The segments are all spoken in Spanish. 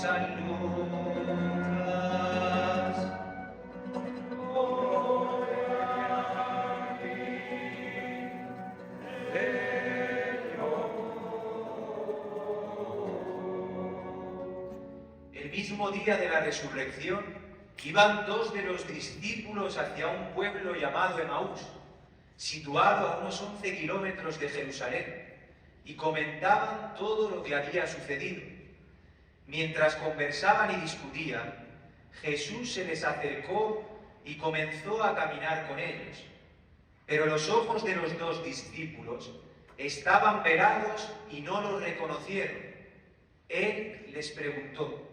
San Lucas. El mismo día de la resurrección, iban dos de los discípulos hacia un pueblo llamado Emaús, situado a unos 11 kilómetros de Jerusalén, y comentaban todo lo que había sucedido. Mientras conversaban y discutían, Jesús se les acercó y comenzó a caminar con ellos. Pero los ojos de los dos discípulos estaban velados y no los reconocieron. Él les preguntó: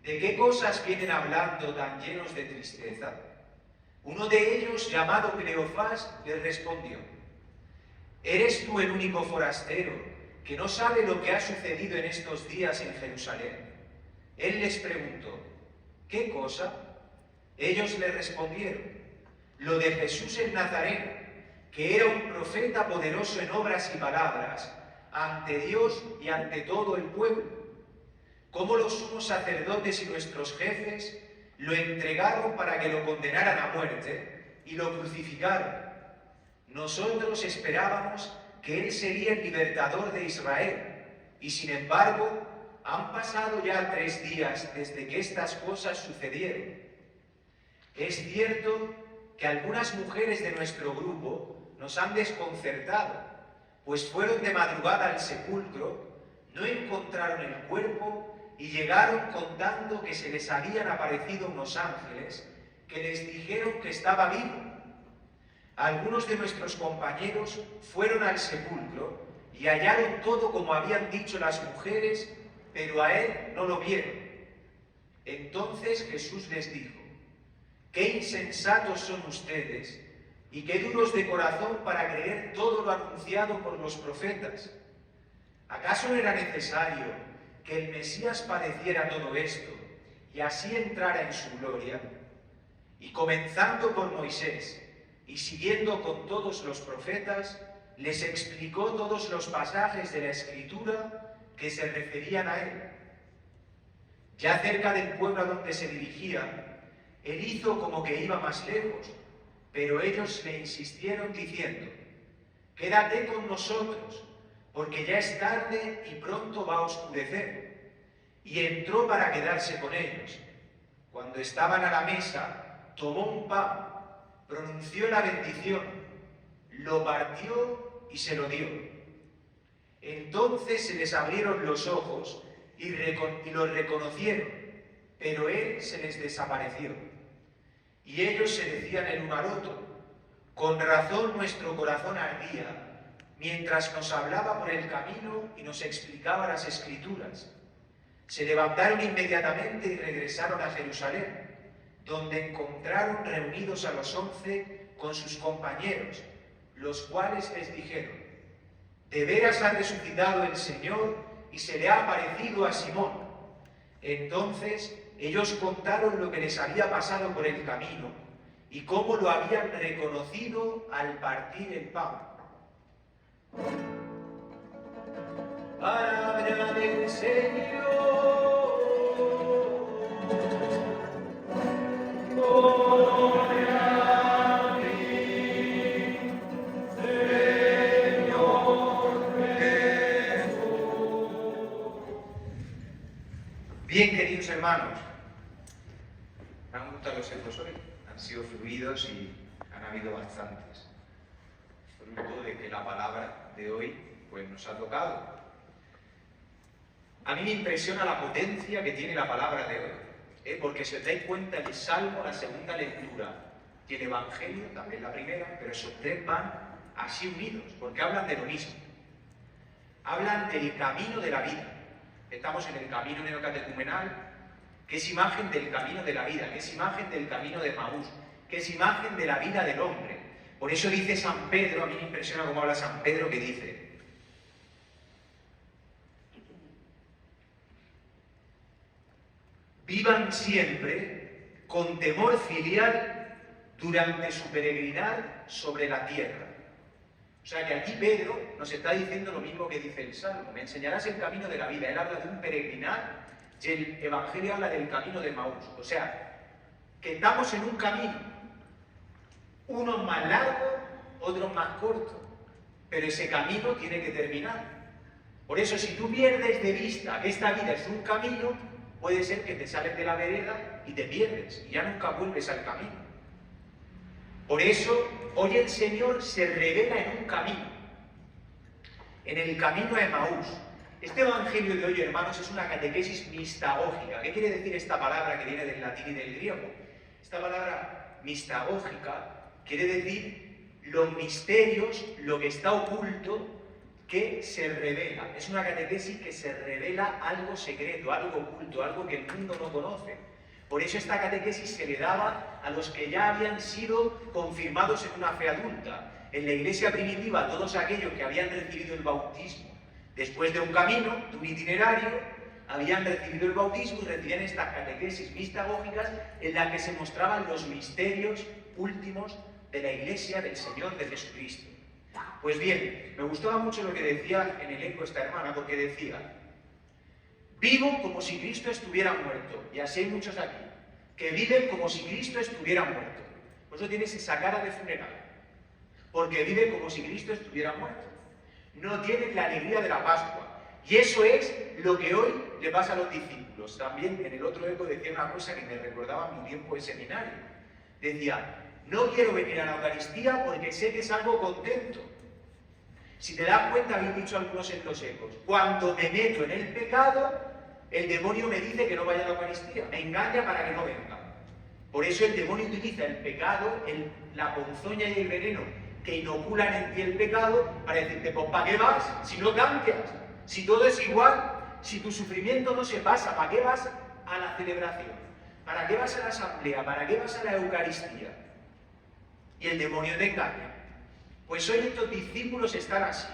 ¿de qué cosas vienen hablando tan llenos de tristeza? Uno de ellos, llamado Cleofás, les respondió: ¿eres tú el único forastero que no sabe lo que ha sucedido en estos días en Jerusalén? Él les preguntó: ¿qué cosa? Ellos le respondieron: lo de Jesús el Nazareno, que era un profeta poderoso en obras y palabras, ante Dios y ante todo el pueblo. Cómo los sumos sacerdotes y nuestros jefes lo entregaron para que lo condenaran a muerte y lo crucificaron. Nosotros esperábamos que él sería el libertador de Israel, y sin embargo han pasado ya 3 días desde que estas cosas sucedieron. Es cierto que algunas mujeres de nuestro grupo nos han desconcertado, pues fueron de madrugada al sepulcro, no encontraron el cuerpo y llegaron contando que se les habían aparecido unos ángeles que les dijeron que estaba vivo. Algunos de nuestros compañeros fueron al sepulcro y hallaron todo como habían dicho las mujeres, pero a él no lo vieron. Entonces Jesús les dijo: qué insensatos son ustedes y qué duros de corazón para creer todo lo anunciado por los profetas. ¿Acaso no era necesario que el Mesías padeciera todo esto y así entrara en su gloria? Y comenzando por Moisés y siguiendo con todos los profetas, les explicó todos los pasajes de la Escritura que se referían a él. Ya cerca del pueblo a donde se dirigía, él hizo como que iba más lejos, pero ellos le insistieron diciendo: quédate con nosotros, porque ya es tarde y pronto va a oscurecer. Y entró para quedarse con ellos. Cuando estaban a la mesa, tomó un pan, pronunció la bendición, lo partió y se lo dio. Entonces se les abrieron los ojos y lo reconocieron, pero él se les desapareció. Y ellos se decían el uno al otro: con razón nuestro corazón ardía mientras nos hablaba por el camino y nos explicaba las Escrituras. Se levantaron inmediatamente y regresaron a Jerusalén, donde encontraron reunidos a los 11 con sus compañeros, los cuales les dijeron: de veras ha resucitado el Señor y se le ha aparecido a Simón. Entonces ellos contaron lo que les había pasado por el camino y cómo lo habían reconocido al partir el pan. Palabra del Señor. Gloria a ti, Señor Jesús. Bien, queridos hermanos, ¿me han gustado los ecos hoy? Han sido fluidos y han habido bastantes. Fruto de que la palabra de hoy pues nos ha tocado. A mí me impresiona la potencia que tiene la palabra de hoy, porque si os dais cuenta, el Salmo, la segunda lectura, y el Evangelio, también la primera, pero esos 3 van así unidos, porque hablan de lo mismo. Hablan del camino de la vida. Estamos en el camino neocatecumenal, que es imagen del camino de la vida, que es imagen del camino de Emaús, que es imagen de la vida del hombre. Por eso dice San Pedro, a mí me impresiona cómo habla San Pedro, que dice: vivan siempre con temor filial durante su peregrinar sobre la tierra. O sea que aquí Pedro nos está diciendo lo mismo que dice el Salmo: me enseñarás el camino de la vida. Él habla de un peregrinar Y el Evangelio habla del camino de Emaús. O sea, que estamos en un camino, unos más largos, otros más cortos, pero ese camino tiene que terminar. Por eso, si tú pierdes de vista que esta vida es un camino, puede ser que te sales de la vereda y te pierdes, y ya nunca vuelves al camino. Por eso, hoy el Señor se revela en un camino, en el camino a Emaús. Este Evangelio de hoy, hermanos, es una catequesis mistagógica. ¿Qué quiere decir esta palabra que viene del latín y del griego? Esta palabra mistagógica quiere decir los misterios, lo que está oculto, que se revela. Es una catequesis que se revela algo secreto, algo oculto, algo que el mundo no conoce. Por eso esta catequesis se le daba a los que ya habían sido confirmados en una fe adulta. En la iglesia primitiva, todos aquellos que habían recibido el bautismo después de un camino, de un itinerario, habían recibido el bautismo y recibían estas catequesis mistagógicas en las que se mostraban los misterios últimos de la iglesia del Señor, de Jesucristo. Pues bien, me gustaba mucho lo que decía en el eco esta hermana, porque decía: vivo como si Cristo estuviera muerto. Y así hay muchos aquí, que viven como si Cristo estuviera muerto. Por eso tienes esa cara de funeral, porque vive como si Cristo estuviera muerto. No tienen la alegría de la Pascua. Y eso es lo que hoy le pasa a los discípulos. También en el otro eco decía una cosa que me recordaba mi tiempo de seminario. Decía: no quiero venir a la Eucaristía porque sé que salgo contento. Si te das cuenta, habéis dicho algunos en los ecos, cuando me meto en el pecado, el demonio me dice que no vaya a la Eucaristía, me engaña para que no venga. Por eso el demonio utiliza el pecado, la ponzoña y el veneno que inoculan en ti el pecado para decirte: pues ¿para qué vas si no cambias? Si todo es igual, si tu sufrimiento no se pasa, ¿para qué vas a la celebración? ¿Para qué vas a la asamblea? ¿Para qué vas a la Eucaristía? Y el demonio te engaña. Pues hoy estos discípulos están así.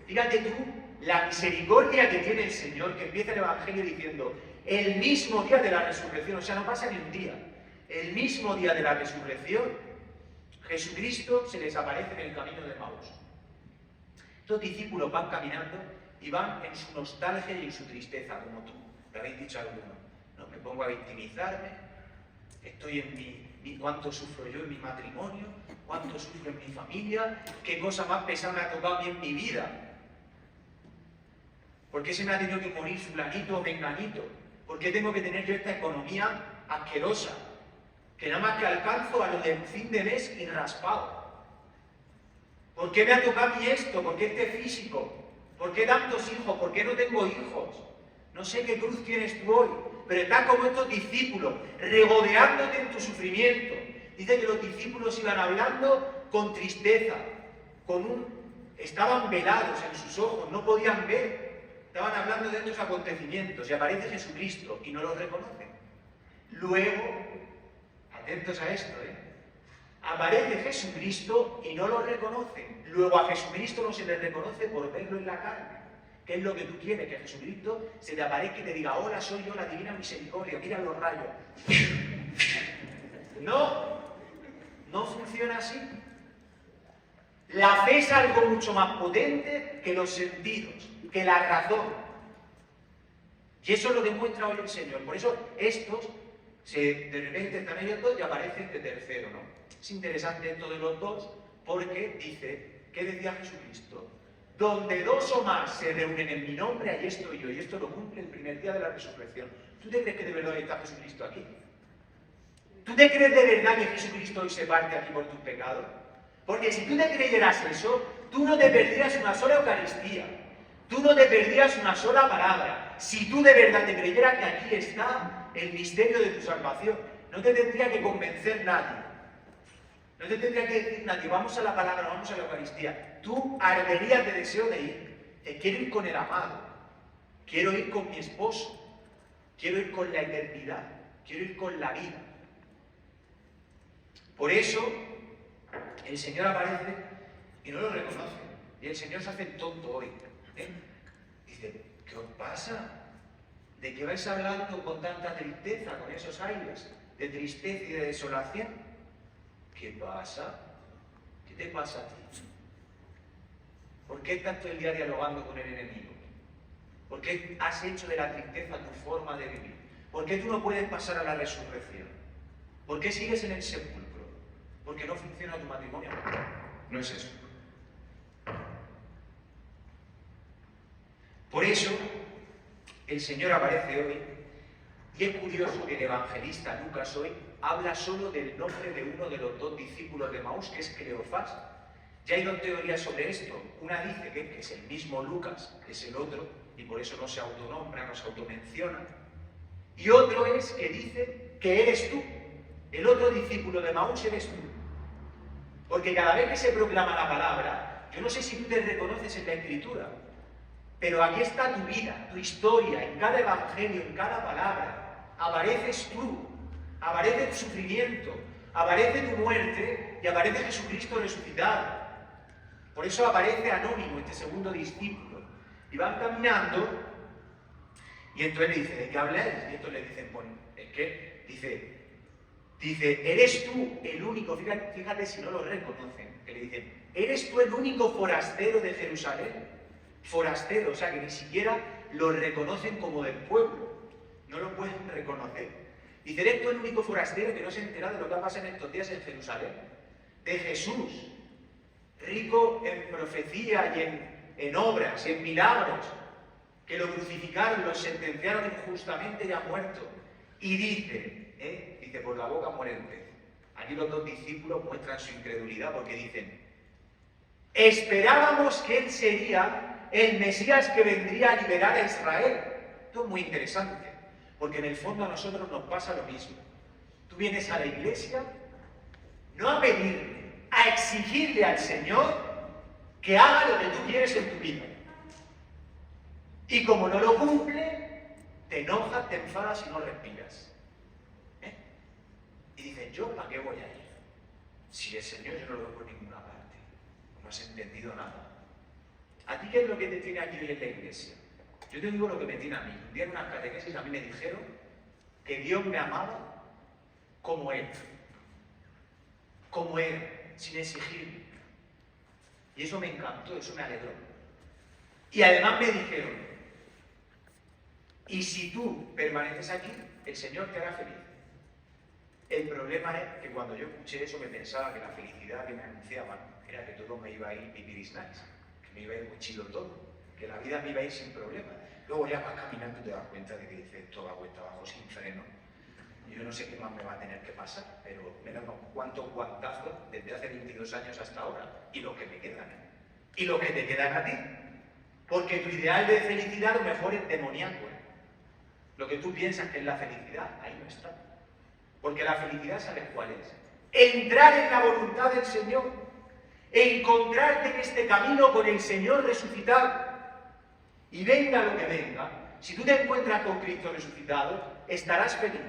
Fíjate tú la misericordia que tiene el Señor, que empieza el Evangelio diciendo: el mismo día de la resurrección, o sea, no pasa ni un día, el mismo día de la resurrección, Jesucristo se les aparece en el camino de Emaús. Estos discípulos van caminando y van en su nostalgia y en su tristeza, como tú, lo habéis dicho algunos. No, me pongo a victimizarme, estoy en cuánto sufro yo en mi matrimonio, cuánto sufro en mi familia, qué cosa más pesada me ha tocado a mí en mi vida. ¿Por qué se me ha tenido que morir fulanito o menganito? ¿Por qué tengo que tener yo esta economía asquerosa? Que nada más que alcanzo a lo del fin de mes y raspado. ¿Por qué me ha tocado a mí esto? ¿Por qué este físico? ¿Por qué tantos hijos? ¿Por qué no tengo hijos? No sé qué cruz tienes tú hoy, pero estás como estos discípulos, regodeándote en tu sufrimiento. Dice que los discípulos iban hablando con tristeza, estaban velados en sus ojos, no podían ver. Estaban hablando de estos acontecimientos y aparece Jesucristo y no los reconocen. Luego, atentos a esto, aparece Jesucristo y no lo reconocen. Luego a Jesucristo no se le reconoce por verlo en la carne. ¿Qué es lo que tú quieres? Que Jesucristo se te aparezca y te diga: hola, soy yo, la divina misericordia, mira los rayos. No funciona así. La fe es algo mucho más potente que los sentidos, que la razón. Y eso lo demuestra hoy el Señor. Por eso estos, de repente están ellos dos y aparecen de tercero, ¿no? Es interesante esto de los dos, porque dice, ¿qué decía Jesucristo? Donde dos o más se reúnen en mi nombre, ahí estoy yo. Y esto lo cumple el primer día de la resurrección. ¿Tú te crees que de verdad está Jesucristo aquí? ¿Tú te crees de verdad que Jesucristo hoy se parte aquí por tus pecados? Porque si tú te creyeras eso, tú no te perdieras una sola Eucaristía. Tú no te perdieras una sola palabra. Si tú de verdad te creyeras que aquí está el misterio de tu salvación, no te tendría que convencer nadie. No te tendría que decir nadie: vamos a la palabra, vamos a la Eucaristía. Tú arderías de deseo de ir. Quiero ir con el amado. Quiero ir con mi esposo. Quiero ir con la eternidad. Quiero ir con la vida. Por eso, el Señor aparece y no lo reconoce. Y el Señor se hace el tonto hoy. Dice: ¿qué os pasa? ¿De qué vais hablando con tanta tristeza, con esos aires de tristeza y de desolación? ¿Qué pasa? ¿Qué te pasa a ti? ¿Por qué estás todo el día dialogando con el enemigo? ¿Por qué has hecho de la tristeza tu forma de vivir? ¿Por qué tú no puedes pasar a la resurrección? ¿Por qué sigues en el sepulcro? ¿Por qué no funciona tu matrimonio? No es eso. Por eso, el Señor aparece hoy, y es curioso que el evangelista Lucas hoy habla solo del nombre de uno de los dos discípulos de Emaús, que es Cleofás. Ya hay dos teorías sobre esto. Una dice que es el mismo Lucas, que es el otro, y por eso no se autonombra, no se automenciona. Y otro es que dice que eres tú. El otro discípulo de Emaús eres tú. Porque cada vez que se proclama la palabra, yo no sé si tú te reconoces en la Escritura, pero aquí está tu vida, tu historia, en cada evangelio, en cada palabra. Apareces tú, aparece tu sufrimiento, aparece tu muerte y aparece Jesucristo resucitado. Por eso aparece anónimo este segundo discípulo. Y van caminando, y entonces le dice, ¿de qué habláis? Y entonces le dicen, bueno, es que, dice, eres tú el único, fíjate si no lo reconocen, que le dicen, eres tú el único forastero de Jerusalén. Forastero, o sea que ni siquiera lo reconocen como del pueblo, no lo pueden reconocer. Dice, eres tú el único forastero que no se ha enterado de lo que ha pasado en estos días en Jerusalén, de Jesús, rico en profecía y en obras y en milagros, que lo crucificaron, lo sentenciaron injustamente y ha muerto. Y dice, por la boca muere el pez. Aquí los dos discípulos muestran su incredulidad porque dicen, esperábamos que él sería el Mesías que vendría a liberar a Israel. Esto es muy interesante, porque en el fondo a nosotros nos pasa lo mismo. Tú vienes a la iglesia no a pedirle, a exigirle al Señor que haga lo que tú quieres en tu vida. Y como no lo cumple, te enojas, te enfadas y no respiras. Y dices, ¿yo para qué voy a ir? Si el Señor yo no lo veo por ninguna parte. No has entendido nada. ¿A ti qué es lo que te tiene aquí hoy en la iglesia? Yo te digo lo que me tiene a mí. Un día en unas catequesis a mí me dijeron que Dios me amaba como Él, sin exigirme. Y eso me encantó, eso me alegró. Y además me dijeron, y si tú permaneces aquí, el Señor te hará feliz. El problema es que cuando yo escuché eso me pensaba que la felicidad que me anunciaban era que todo me iba a ir pipiris nice, que me iba a ir muy chido todo, que la vida me iba a ir sin problema. Luego ya vas caminando y te das cuenta de que dices, esto va cuesta abajo sin freno. Y yo no sé qué más me va a tener que pasar, pero me dan unos cuantos guantazos desde hace 22 años hasta ahora, y lo que me quedan, y lo que te quedan a ti. Porque tu ideal de felicidad a lo mejor es demoníaco. Lo que tú piensas que es la felicidad, ahí no está. Porque la felicidad, ¿sabes cuál es? Entrar en la voluntad del Señor, encontrarte en este camino con el Señor resucitado. Y venga lo que venga, si tú te encuentras con Cristo resucitado, estarás feliz.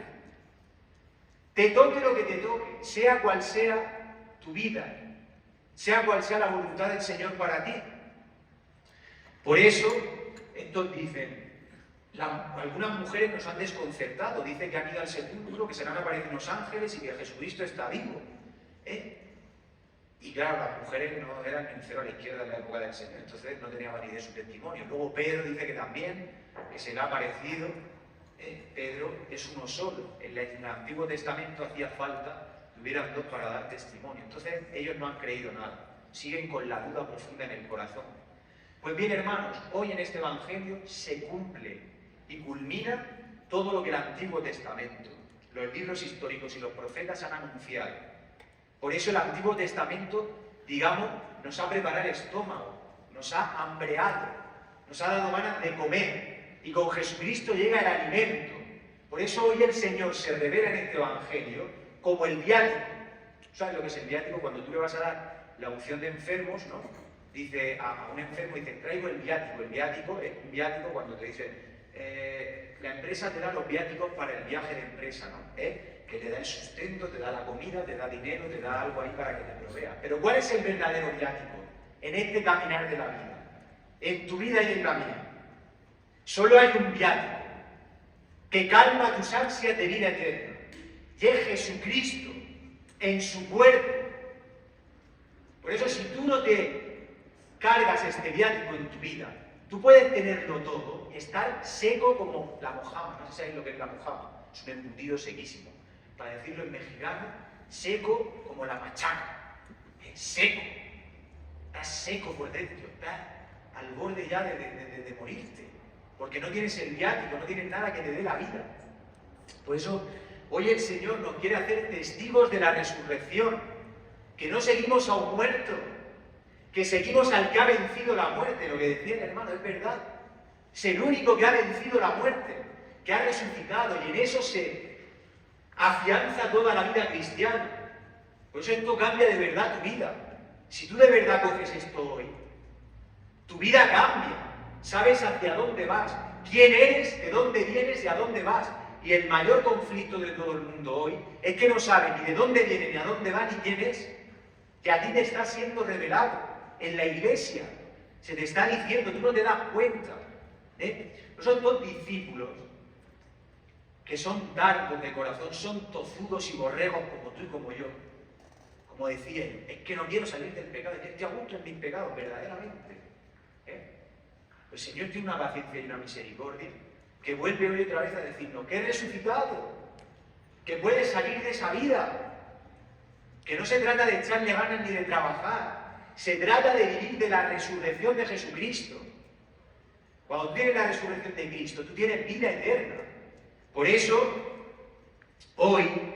Te toque lo que te toque, sea cual sea tu vida, sea cual sea la voluntad del Señor para ti. Por eso, estos dicen, algunas mujeres nos han desconcertado, dicen que han ido al sepulcro, que se le han aparecido unos ángeles y que Jesucristo está vivo. Y claro, las mujeres no eran ni un cero a la izquierda en la época del Señor, entonces no tenían validez su testimonio. Luego Pedro dice que también, que se le ha aparecido. Pedro es uno solo. En el Antiguo Testamento hacía falta que hubieran dos para dar testimonio. Entonces ellos no han creído nada, siguen con la duda profunda en el corazón. Pues bien, hermanos, hoy en este Evangelio se cumple y culmina todo lo que el Antiguo Testamento, los libros históricos y los profetas han anunciado. Por eso el Antiguo Testamento, digamos, nos ha preparado el estómago, nos ha hambreado, nos ha dado ganas de comer. Y con Jesucristo llega el alimento. Por eso hoy el Señor se revela en este Evangelio como el viático. ¿Sabes lo que es el viático? Cuando tú le vas a dar la unción de enfermos, ¿no? Dice a un enfermo, dice, traigo el viático. El viático es un viático cuando te dicen, la empresa te da los viáticos para el viaje de empresa, ¿no? Que te da el sustento, te da la comida, te da dinero, te da algo ahí para que te provea. Pero ¿cuál es el verdadero viático en este caminar de la vida? En tu vida y en la mía. Solo hay un viático que calma tus ansias de vida eterna. Y es Jesucristo en su cuerpo. Por eso si tú no te cargas este viático en tu vida, Tú puedes tenerlo todo y estar seco como la mojama. No sé si sabéis lo que es la mojama. Es un embutido sequísimo. Para decirlo en mexicano, seco como la machaca. Es seco. Estás seco por dentro. Estás al borde ya de morirte. Porque no tienes el viático, no tienes nada que te dé la vida. Por eso, hoy el Señor nos quiere hacer testigos de la resurrección. Que no seguimos a un muerto. Que seguimos al que ha vencido la muerte. Lo que decía el hermano es verdad. Es el único que ha vencido la muerte, que ha resucitado, y en eso se afianza toda la vida cristiana. Por eso esto cambia de verdad tu vida. Si tú de verdad coges esto hoy, tu vida cambia. Sabes hacia dónde vas, quién eres, de dónde vienes y a dónde vas. Y el mayor conflicto de todo el mundo hoy es que no sabe ni de dónde viene, ni a dónde va, ni quién es. Que a ti te está siendo revelado. En la iglesia se te está diciendo, tú no te das cuenta. No son dos discípulos que son dardos de corazón, son tozudos y borregos como tú y como yo. Como decía él, es que no quiero salir del pecado, es que estoy a gusto en mis pecados, verdaderamente. El Señor tiene una paciencia y una misericordia que vuelve hoy otra vez a decirnos que es resucitado, que puedes salir de esa vida, que no se trata de echarle ganas ni de trabajar. Se trata de vivir de la resurrección de Jesucristo. Cuando tú tienes la resurrección de Cristo, tú tienes vida eterna. Por eso, hoy,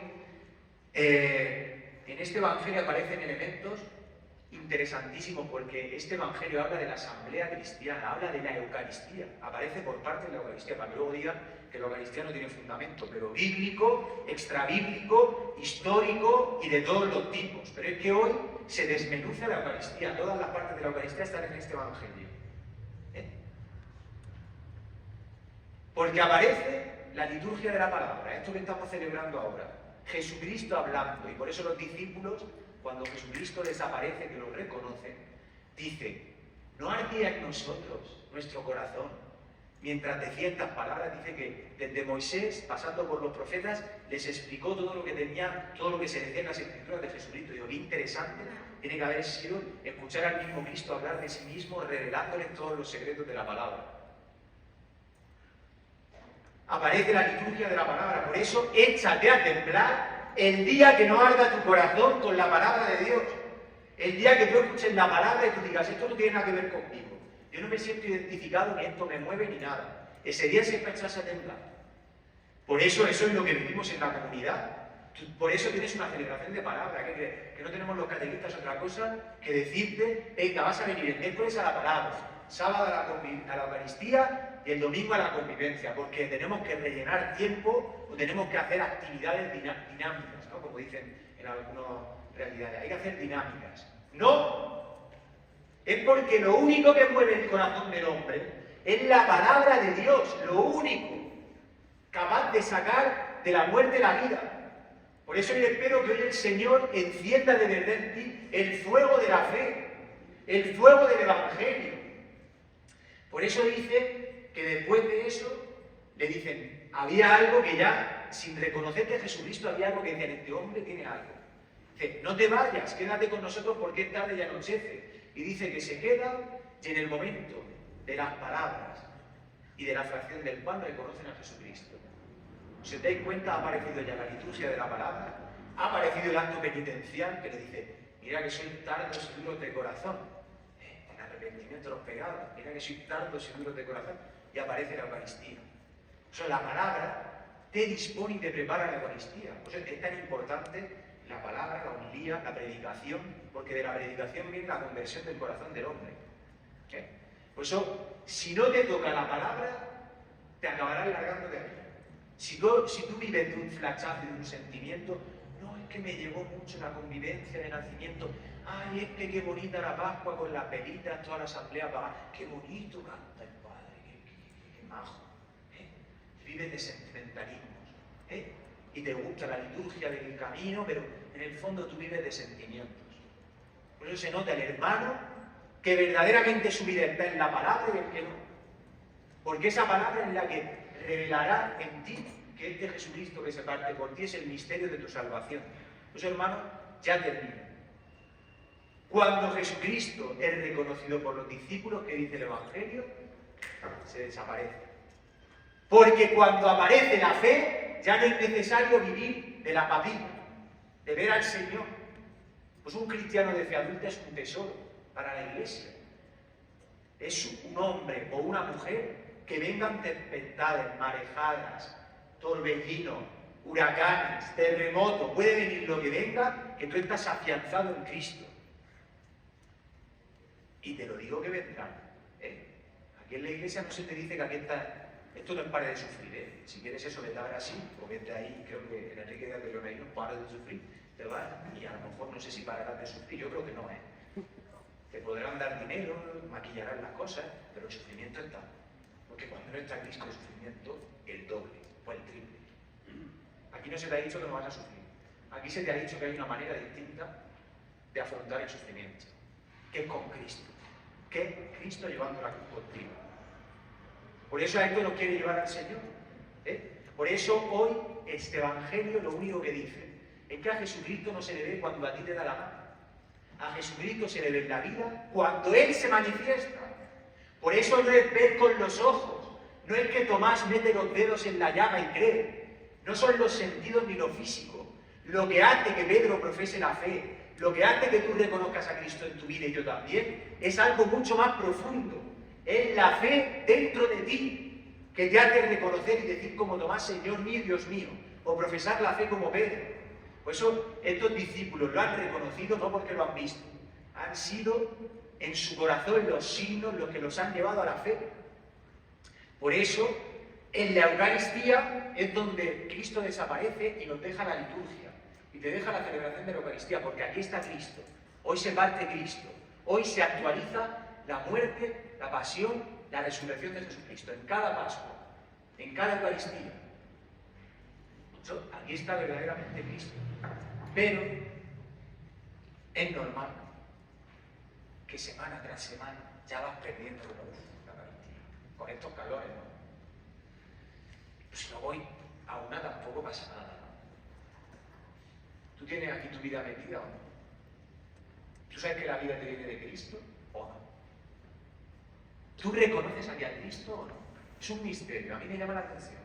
en este Evangelio aparecen elementos interesantísimos, porque este Evangelio habla de la asamblea cristiana, habla de la Eucaristía. Aparece por parte de la Eucaristía, para que luego digan que la Eucaristía no tiene fundamento, pero bíblico, extrabíblico, histórico y de todos los tipos. Pero es que hoy se desmenuza la Eucaristía, todas las partes de la Eucaristía están en este Evangelio. Porque aparece la liturgia de la palabra, esto que estamos celebrando ahora, Jesucristo hablando, y por eso los discípulos, cuando Jesucristo les aparece, que lo reconocen, dicen, no ardía en nosotros nuestro corazón, mientras decía estas palabras. Dice que desde Moisés, pasando por los profetas, les explicó todo lo que tenía, todo lo que se decía en las escrituras de Jesucristo. Digo, qué interesante tiene que haber sido escuchar al mismo Cristo hablar de sí mismo, revelándoles todos los secretos de la palabra. Aparece la liturgia de la palabra, por eso échate a temblar el día que no arda tu corazón con la palabra de Dios. El día que tú escuches la palabra y tú digas, esto no tiene nada que ver conmigo. Yo no me siento identificado, ni esto me mueve, ni nada. Ese día se va a echarse a temblar. Por eso es lo que vivimos en la comunidad. Por eso tienes una celebración de palabra. Que no tenemos los catequistas otra cosa que decirte, venga, vas a venir el miércoles a la palabra, sábado a la Eucaristía y el domingo a la convivencia, porque tenemos que rellenar tiempo o tenemos que hacer actividades dinámicas, ¿no? Como dicen en algunas realidades. Hay que hacer dinámicas. No. Es porque lo único que mueve el corazón del hombre es la palabra de Dios, lo único capaz de sacar de la muerte la vida. Por eso yo espero que hoy el Señor encienda de verdad en ti el fuego de la fe, el fuego del Evangelio. Por eso dice que después de eso le dicen, había algo que ya, sin reconocer que Jesucristo, había algo que decían, este hombre tiene algo. Dice, no te vayas, quédate con nosotros porque es tarde y anochece. Y dice que se queda y en el momento de las palabras y de la fracción del pan reconocen a Jesucristo. Si os dais cuenta, ha aparecido ya la liturgia de la palabra, ha aparecido el acto penitencial que le dice, mira que soy tardos y duros de corazón, en arrepentimiento de los pecados, mira que soy tardos y duros de corazón, y aparece la Eucaristía. O sea, la palabra te dispone y te prepara la Eucaristía. Por eso es tan importante la palabra, la homilía, la predicación, porque de la predicación viene la conversión del corazón del hombre. Por eso, si no te toca la palabra, te acabarás largando de ahí. Si tú vives de un flachazo, de un sentimiento, no, es que me llegó mucho la convivencia de nacimiento, ay, es que qué bonita la Pascua con las velitas, toda la asamblea pagana, qué bonito canta el Padre, qué majo. Vives de sentimentalismos, y te gusta la liturgia del camino, pero en el fondo tú vives de sentimientos. Por eso se nota el hermano que verdaderamente su vida está en la palabra y el que no. Porque esa palabra es la que revelará en ti que este Jesucristo que se parte por ti es el misterio de tu salvación. Pues hermano, ya termino. Cuando Jesucristo es reconocido por los discípulos, que dice el Evangelio, se desaparece. Porque cuando aparece la fe, ya no es necesario vivir de la papilla, de ver al Señor. Pues un cristiano de fe adulta es un tesoro para la Iglesia. Es un hombre o una mujer que vengan tempestades, marejadas, torbellinos, huracanes, terremotos, puede venir lo que venga, que tú estás afianzado en Cristo. Y te lo digo que vendrán. Aquí en la Iglesia no se te dice que aquí está... Esto no es para de sufrir, Si quieres eso, vete a Brasil, o vete ahí, creo que en Enrique de Leonardo para de sufrir, te vas, y a lo mejor no sé si pararás de sufrir, yo creo que no, Te podrán dar dinero, maquillarán las cosas, pero el sufrimiento está. Porque cuando no está Cristo, el sufrimiento el doble o el triple. Aquí no se te ha dicho que no vas a sufrir. Aquí se te ha dicho que hay una manera distinta de afrontar el sufrimiento, que es con Cristo. Que es Cristo llevando la cruz contigo. Por eso a esto nos quiere llevar al Señor. Por eso hoy este Evangelio lo único que dice es que a Jesucristo no se le ve cuando a ti te da la mano. A Jesucristo se le ve en la vida cuando Él se manifiesta. Por eso no es ver con los ojos, no es que Tomás mete los dedos en la llaga y cree. No son los sentidos ni lo físico. Lo que hace que Pedro profese la fe, lo que hace que tú reconozcas a Cristo en tu vida y yo también, es algo mucho más profundo. Es la fe dentro de ti, que te hace reconocer y decir como Tomás, Señor mío y Dios mío, o profesar la fe como Pedro. Por eso estos discípulos lo han reconocido no porque lo han visto, han sido en su corazón los signos los que los han llevado a la fe. Por eso, en la Eucaristía es donde Cristo desaparece y nos deja la liturgia, y te deja la celebración de la Eucaristía, porque aquí está Cristo, hoy se parte Cristo, hoy se actualiza la muerte, la pasión, la resurrección de Jesucristo, en cada Pascua, en cada Eucaristía. Aquí está verdaderamente Cristo. Pero es normal que semana tras semana ya vas perdiendo la Eucaristía, con estos calores, ¿no? Pues si no voy a una tampoco pasa nada, ¿no? ¿Tú tienes aquí tu vida metida o no? ¿Tú sabes que la vida te viene de Cristo o no? ¿Tú reconoces aquí a Cristo o no? Es un misterio, a mí me llama la atención,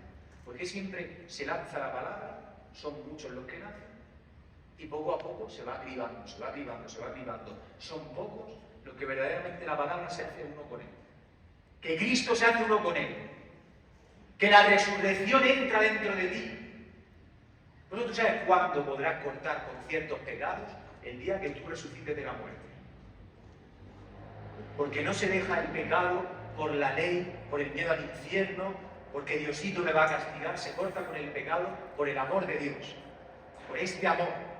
porque siempre se lanza la palabra, son muchos los que nacen, y poco a poco se va cribando, se va cribando, se va cribando. Son pocos los que verdaderamente la palabra se hace uno con Él. Que Cristo se hace uno con Él. Que la resurrección entra dentro de ti. Por eso tú sabes cuándo podrás cortar con ciertos pecados el día que tú resucites de la muerte. Porque no se deja el pecado por la ley, por el miedo al infierno, porque Diosito me va a castigar, se corta con el pecado por el amor de Dios, por este amor.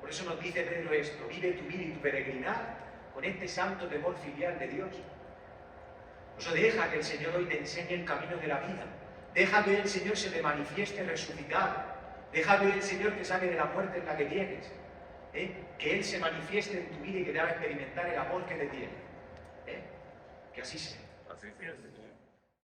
Por eso nos dice Pedro esto: vive tu vida y tu peregrinar con este santo temor filial de Dios. Por eso deja que el Señor hoy te enseñe el camino de la vida. Deja que el Señor se te manifieste resucitado. Deja que el Señor te saque de la muerte en la que tienes. Que Él se manifieste en tu vida y que te haga experimentar el amor que te tiene. Que así sea. Así sea, Señor.